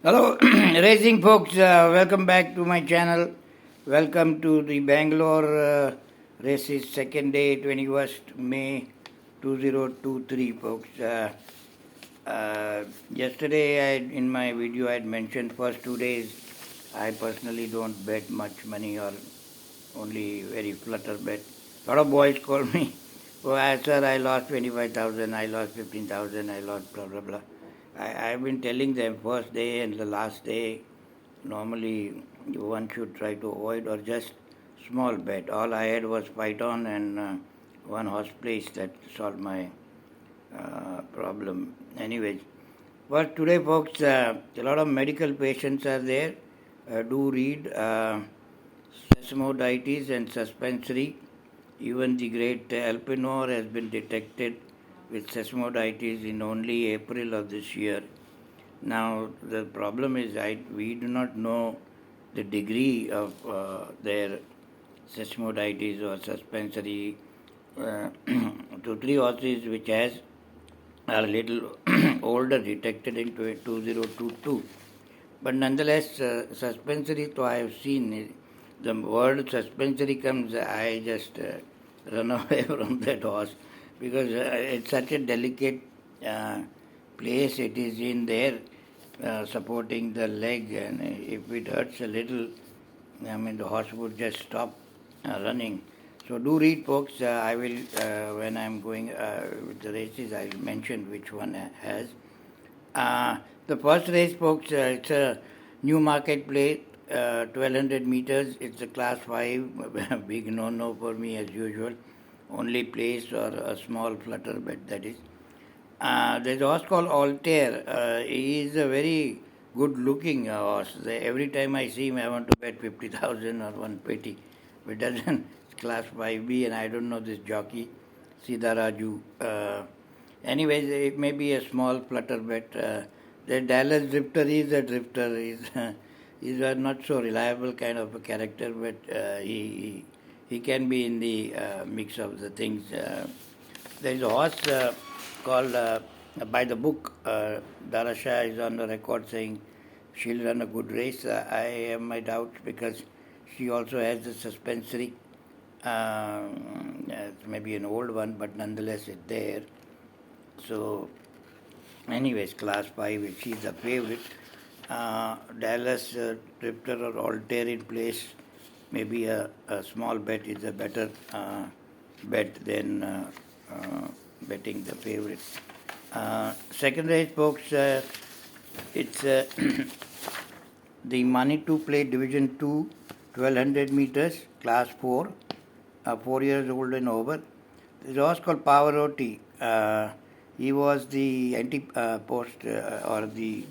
Hello, racing folks. Welcome back to my channel. Welcome to the Bangalore races, second day, 21st May 2023, folks. Yesterday, in my video, I had mentioned first 2 days. I personally don't bet much money or only very flutter bet. A lot of boys call me, oh, sir, I lost 25,000, I lost 15,000, I lost blah blah blah. I've been telling them first day and the last day, normally one should try to avoid or just small bet. All I had was fight on and one horse place that solved my problem. Anyways, but today, folks, a lot of medical patients are there. Do read sesamoditis and suspensory. Even the great Elpenor has been detected with sesamoditis in only April of this year. Now, the problem is we do not know the degree of their sesamoditis or suspensory. To three horses which has are a little older, detected in 2022. But nonetheless, suspensory, so I have seen the word suspensory comes, I just run away from that horse because it's such a delicate uh, place it is in there, supporting the leg, and if it hurts a little, I mean, the horse would just stop running. So do read, folks. I will, when I'm going with the races, I'll mention which one has. The first race, folks, it's a new marketplace, 1200 meters. It's a class 5, big no-no for me as usual. Only place or a small flutter bet, that is. There's a horse called Altair. He is a very good looking horse. Every time I see him, I want to bet 50,000 or 120. But it doesn't, it's class 5B, and I don't know this jockey, Siddharaju. Anyways, it may be a small flutter bet. The Dallas Drifter is a drifter. He's a not so reliable kind of a character, but he can be in the mix of the things. There is a horse called by the book. Darasha is on the record saying she'll run a good race. I have my doubts because she also has the suspensory. It's maybe an old one, but nonetheless it's there. So, anyways, class 5, she's the favorite. Dallas Drifter or Altair in place, maybe a small bet is a better bet than betting the favorite. Second race, folks, it's the Money to Play Division 2, 1200 meters, class 4, 4 years old and over. There's a horse called Pavarotti. He was the anti-post or the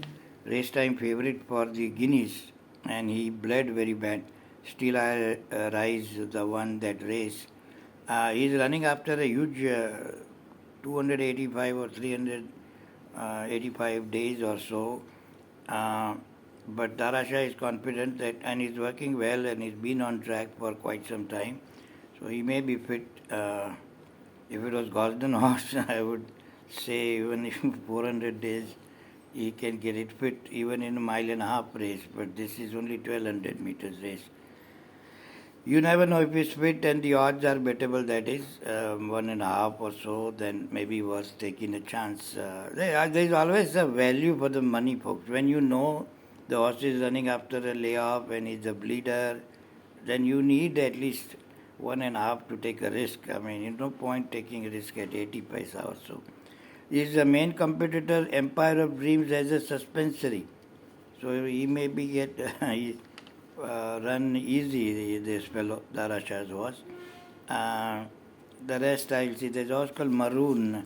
race time favorite for the Guineas, and he bled very bad. Still, I rise the one that race. He's running after a huge 285 or 385 days or so. But Darasha is confident that, and he's working well, and he's been on track for quite some time. So he may be fit. If it was Gosden horse, I would say even if 400 days, he can get it fit even in a mile and a half race. But this is only 1200 meters race. You never know if he's fit, and the odds are bettable, that is 1.5 or so, then maybe worth taking a chance. There's always a value for the money, folks. When you know the horse is running after a layoff and he's a bleeder, then you need at least 1.5 to take a risk. I mean, there's no point taking a risk at 80 paisa or so. Is the main competitor Empire of Dreams as a suspensory. So he may be run easy, this fellow, Darashaz was. The rest I'll see. There's a horse called Maroon.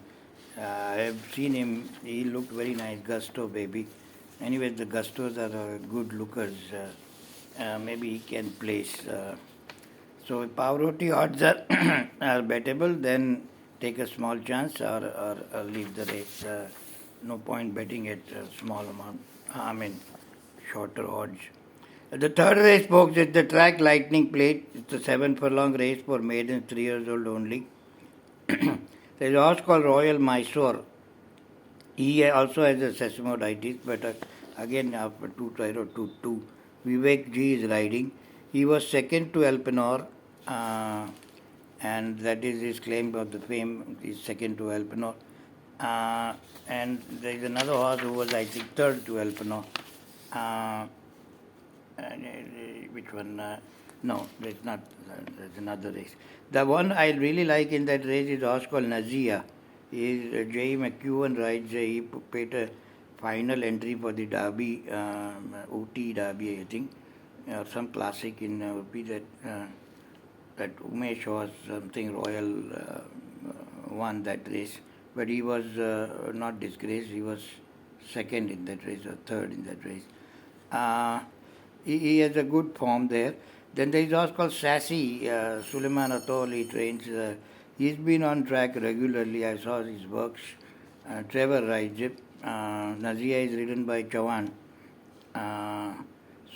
I have seen him. He looked very nice. Gusto, baby. Anyway, the Gustos are good lookers. Maybe he can place. So Pavarotti odds are, are bettable, then take a small chance or leave the race. No point betting at a small amount. I mean, shorter odds. The third race, folks, is the track Lightning Plate. It's a 7 furlong race for maidens 3 years old only. There's a horse called Royal Mysore. He also has a sesamoditis, but again after 2 Vivek G is riding. He was second to Elpenor, and that is his claim of the fame. He's second to Elpenor. And there is another horse who was, I think, third to Elpenor. Which one? No, that's not. That's another race. The one I really like in that race is a horse called Nazia. J. McEwen rides. He paid a final entry for the Derby, OT Derby, I think, or some classic in OP that Umesh was something royal won that race, but he was not disgraced. He was second in that race or third in that race. He has a good form there. Then there is also called Sassy. Suleiman Atol, he trains. He's been on track regularly. I saw his works. Trevor rides it. Nazia is ridden by Chavan.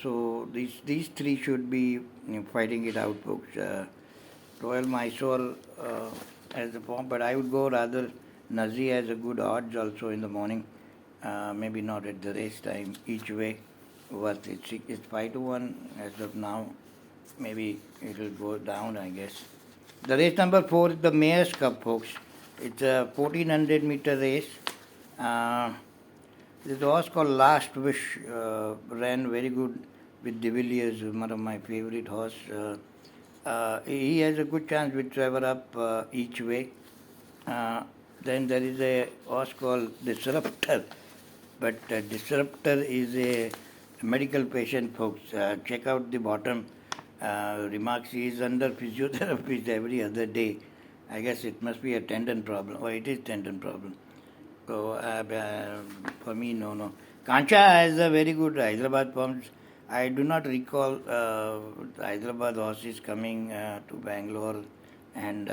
So these three should be fighting it out, folks. Royal Mysore as the form, but I would go rather Nazia has a good odds also in the morning. Maybe not at the race time. Each way, worth it. It's 5-1 as of now. Maybe it will go down, I guess. The race number 4 is the Mayor's Cup, folks. It's a 1400-meter race. There's a horse called Last Wish. Ran very good with De Villiers, one of my favorite horse. He has a good chance with Trevor up each way. Then there is a horse called Disruptor. But Disruptor is a medical patient, folks. Check out the bottom remarks. He is under physiotherapy every other day. I guess it must be a tendon problem, or it is tendon problem. So for me, no. Kancha has a very good Hyderabad forms. I do not recall Hyderabad horses coming to Bangalore and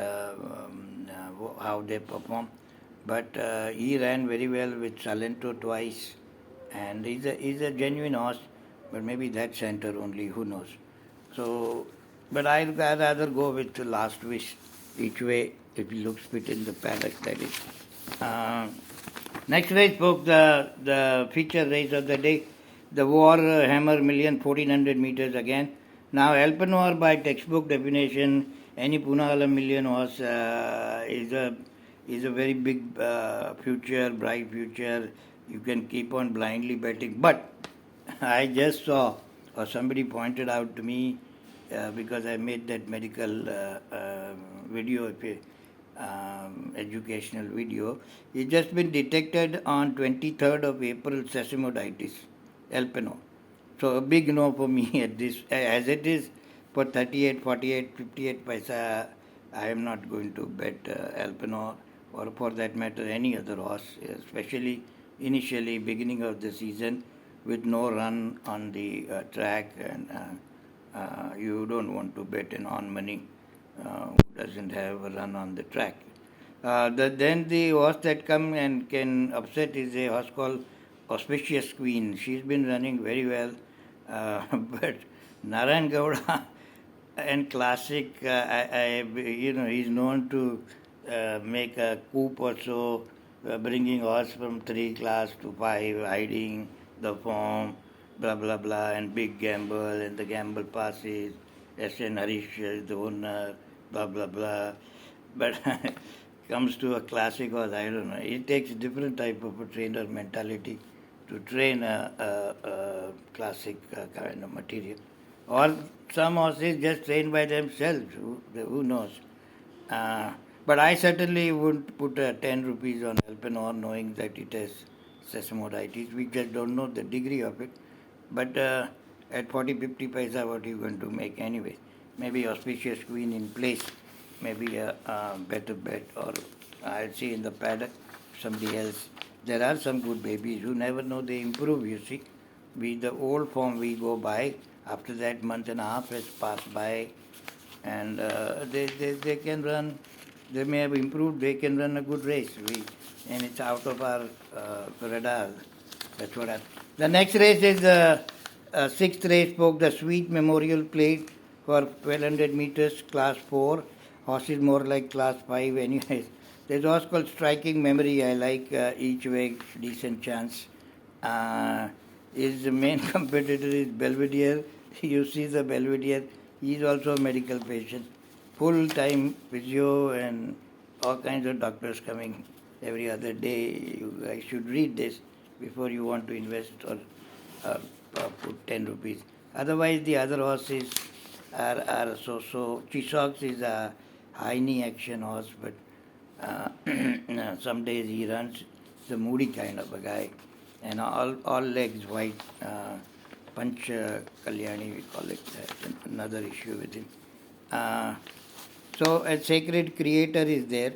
how they perform. But he ran very well with Salento twice, and he's a genuine horse. But maybe that center only, who knows? So, but I'd rather go with the Last Wish each way if he looks fit in the paddock. That is. Next race, folks, the feature race of the day. The War Hammer Million 1400 meters again. Now, Elpenor by textbook definition, any Punahala million horse is a very big future, bright future. You can keep on blindly betting. But I just saw, or somebody pointed out to me, because I made that medical video, educational video. It's just been detected on 23rd of April, sesamoditis. Elpenor. So a big no for me at this, as it is for 38, 48, 58 paisa, I am not going to bet Elpenor or for that matter any other horse, especially initially beginning of the season with no run on the track, and you don't want to bet on money who doesn't have a run on the track. Then the horse that come and can upset is a horse called Auspicious Queen. She's been running very well, but Narayan Gowda and Classic, he's known to make a coup or so, bringing horse from 3 class to 5, hiding the form, blah blah blah, and big gamble, and the gamble passes. S.N. Harish is the owner, blah blah blah. But comes to a classic horse, I don't know. It takes a different type of a trainer mentality to train a classic kind of material. Or some horses just train by themselves, who knows. But I certainly wouldn't put 10 rupees on Elpenor knowing that it has sesamoditis. We just don't know the degree of it. But at 40-50 paisa, what are you going to make anyway? Maybe Auspicious Queen in place, maybe a better bet, or I'll see in the paddock somebody else. There are some good babies who never know they improve, you see. The old form we go by, after that month and a half has passed by, and they can run, they may have improved, they can run a good race. And it's out of our radar. That's what happened. The next race is the 6th race, spoke the Sweet Memorial Plate for 1200 meters, class 4. Horse is more like class 5 anyways. There's a horse called Striking Memory. I like each way, decent chance. His main competitor is Belvedere. You see the Belvedere, he is also a medical patient. Full-time physio and all kinds of doctors coming every other day. You guys should read this before you want to invest or put 10 rupees. Otherwise, the other horses are so. Chishox is a high knee action horse, but some days he runs. He's a moody kind of a guy, and all legs white. Punch Kalyani, we call it. That's another issue with him. So a sacred creator is there,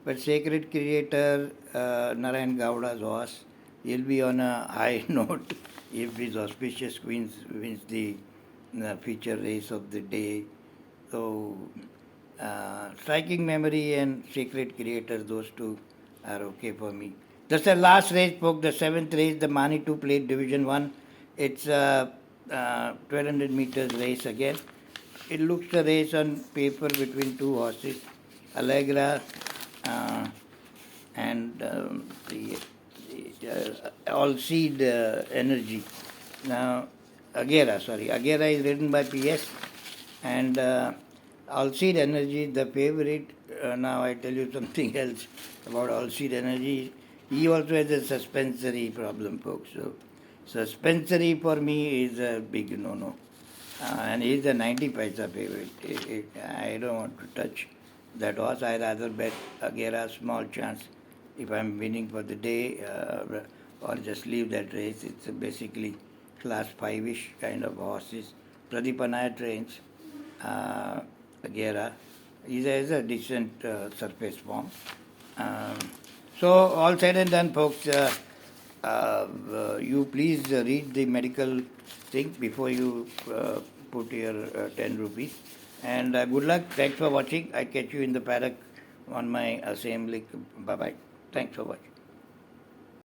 but sacred creator Narayan Gowda's horse, he'll be on a high note if his auspicious wins the feature race of the day. So striking memory and sacred creator, those two are okay for me. That's the last race, folks, the 7th race, the Manitou Plate Division 1. It's a 1200 meters race again. It looks a race on paper between two horses, Allegra and the All Seed Energy. Now, Agera is ridden by PS, and All Seed Energy is the favorite. Now I tell you something else about All Seed Energy. He also has a suspensory problem, folks. So, suspensory for me is a big no-no. And he's a 90 paisa favorite. I don't want to touch that horse. I rather bet Agera small chance if I'm winning for the day, or just leave that race. It's basically class 5-ish kind of horses. Pradeep Anaya trains Agera. He has a decent surface form. So all said and done, folks, you please read the medical thing before you put your 10 rupees. And good luck. Thanks for watching. I catch you in the paddock on my assembly. Bye-bye. Thanks for watching.